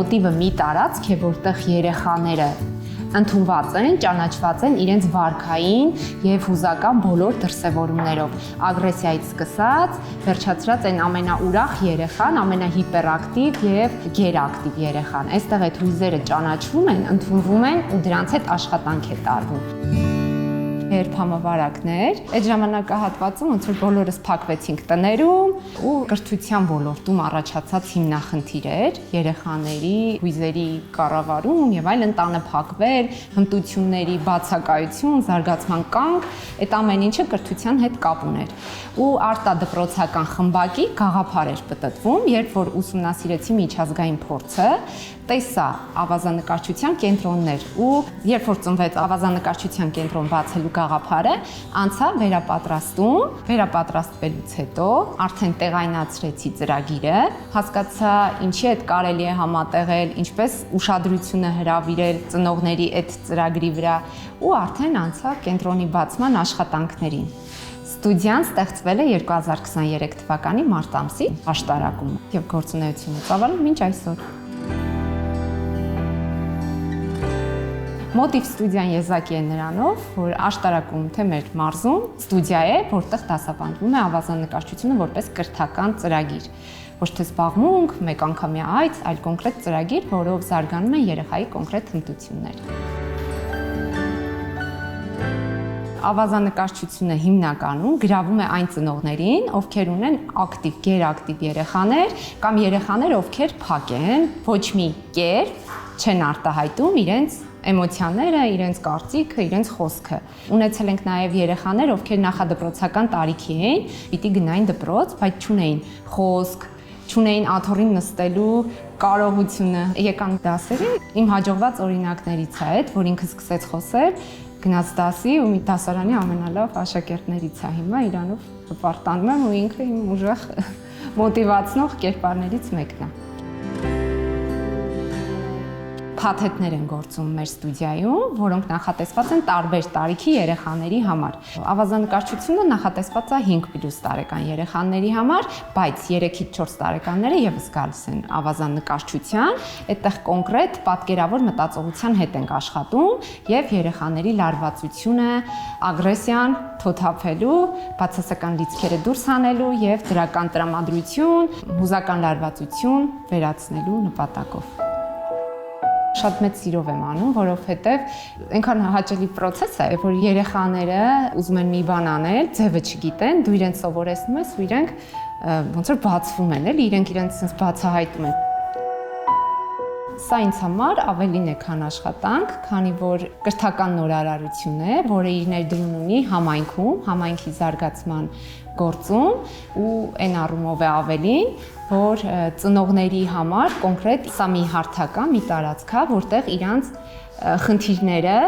մոտիվը մի տարածք է, որտեղ երեխաները ընդունված են, ճանաչված են իրենց վարքային եւ հուզական բոլոր դրսևորումներով։ Ագրեսիայից սկսած, վերջացրած այն ամենաուրախ երեխան, ամենահիպերակտիվ եւ գերակտիվ երեխան։ Այստեղ այդ հույզերը ճանաչվում են, ընդունվում են ու դրանց հետ աշխատանք է տարվում։ Երբ համավարակներ, այդ ժամանակահատվածում ոնց որ բոլորս փակվեցինք տներում ու կրթության ոլորտում առաջացած հիմնախնդիր էր երեխաների հույզերի կառավարում եւ այլն, տանը փակվել, հմտությունների բացակայություն, զարգացման կանգ, այդ ամեն ինչը կրթության հետ կապ ուներ։ Ու արտադպրոցական խմբակի գաղափար էր պտտվում, երբ որ ուսումնասիրեցի միջազգային փորձը, տեսա ավազանկարչության կենտրոններ ու երբ որ ծնվեց ավազանկարչության կենտրոն բացելու գաղափարը, անցա վերապատրաստում, վերապատրաստվելուց հետո արդեն տեղայնացրեցի ծրագիրը, հասկացա ինչի հետ կարելի է համատեղել, ինչպես ուշադրությունը հրավիրել ծնողների այդ ծրագրի վրա ու արդեն անցա կենտրոնի բացման աշխատանքներին։ Ստուդիան ստեղծվել է 2023 թվականի մարտ ամսի աշտարակում եւ գործունեությունը ծավալում մինչ այսօր։ Մոտիվ ստուդիան եզակի է նրանով, որ աշտարակում թե մեր մարզում ստուդիա է, որտեղ դասավանդվում է ավազանկարչությունը որպես կրթական ծրագիր։ Ոչ թե զբաղմունք, մեկ անգամյա այց, այլ կոնկրետ ծրագիր, որով զարգանում են երեխայի կոնկրետ հմտությունները։ Ավազանկարչությունը հիմնականում գրավում է այն ծնողներին, ովքեր ունեն ակտիվ, գերակտիվ երեխաներ կամ երեխաներ, ովքեր փակ են, ոչ մի կերպ չեն արտահայտում իրենց էմոցիաները, իրենց կարծիքը, իրենց խոսքը։ Ունեցել ենք նաև երեխաներ, ովքեր նախադպրոցական տարիքի էին, պիտի գնային դպրոց, բայց չունեին խոսք, չունեին աթոռին նստելու կարողությունը։ Եկան դասերին, իմ հաջողված օրինակներից է այդ, որ ինքը սկսեց խոսել, գնաց դասի ու մի դասարանի ամենալավ աշակերտներից է հիմա, իրանով հպարտանում եմ ու ինքը իմ ուժեղ մոտիվացնող կերպարներից մեկն է։ Փաթեթներ են գործում մեր ստուդիայում, որոնք նախատեսված են տարբեր տարիքի երեխաների համար։ Ավազանկարչությունը նախատեսված է 5+ տարեկան երեխաների համար, բայց 3-ից 4 տարեկանները եւս գալիս են ավազանկարչության, այդտեղ կոնկրետ պատկերավոր մտածողության հետ ենք աշխատում եւ երեխաների լարվածությունը, ագրեսիան թոթափելու, բացասական լիցքերը դուրս հանելու եւ դրական տրամադրություն, հուզական լարվածություն վերացնելու նպատակով։ Շատ մեծ սիրով եմ անում, որովհետև այնքան հաճելի process է, որ երեխաները ուզում են մի բան անել, ձևը չգիտեն, դու իրենց սովորեցնում ես ու իրենք ոնց որ բացվում են, էլի, իրենք իրենց sense բացահայտում են։ Սա ինձ համար ավելին է, քան աշխատանք, քանի որ կրթական նորարարություն է, որը իր ներդրումն ունի համայնքում, համայնքի զարգացման գործում ու այն առումով է ավելին, որ ծնողների համար կոնկրետ սա մի հարթակ է, մի տարածք է, որտեղ իրանց խնդիրները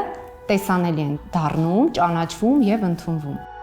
տեսանելի են դառնում, ճանաչվում եւ ընդունվում։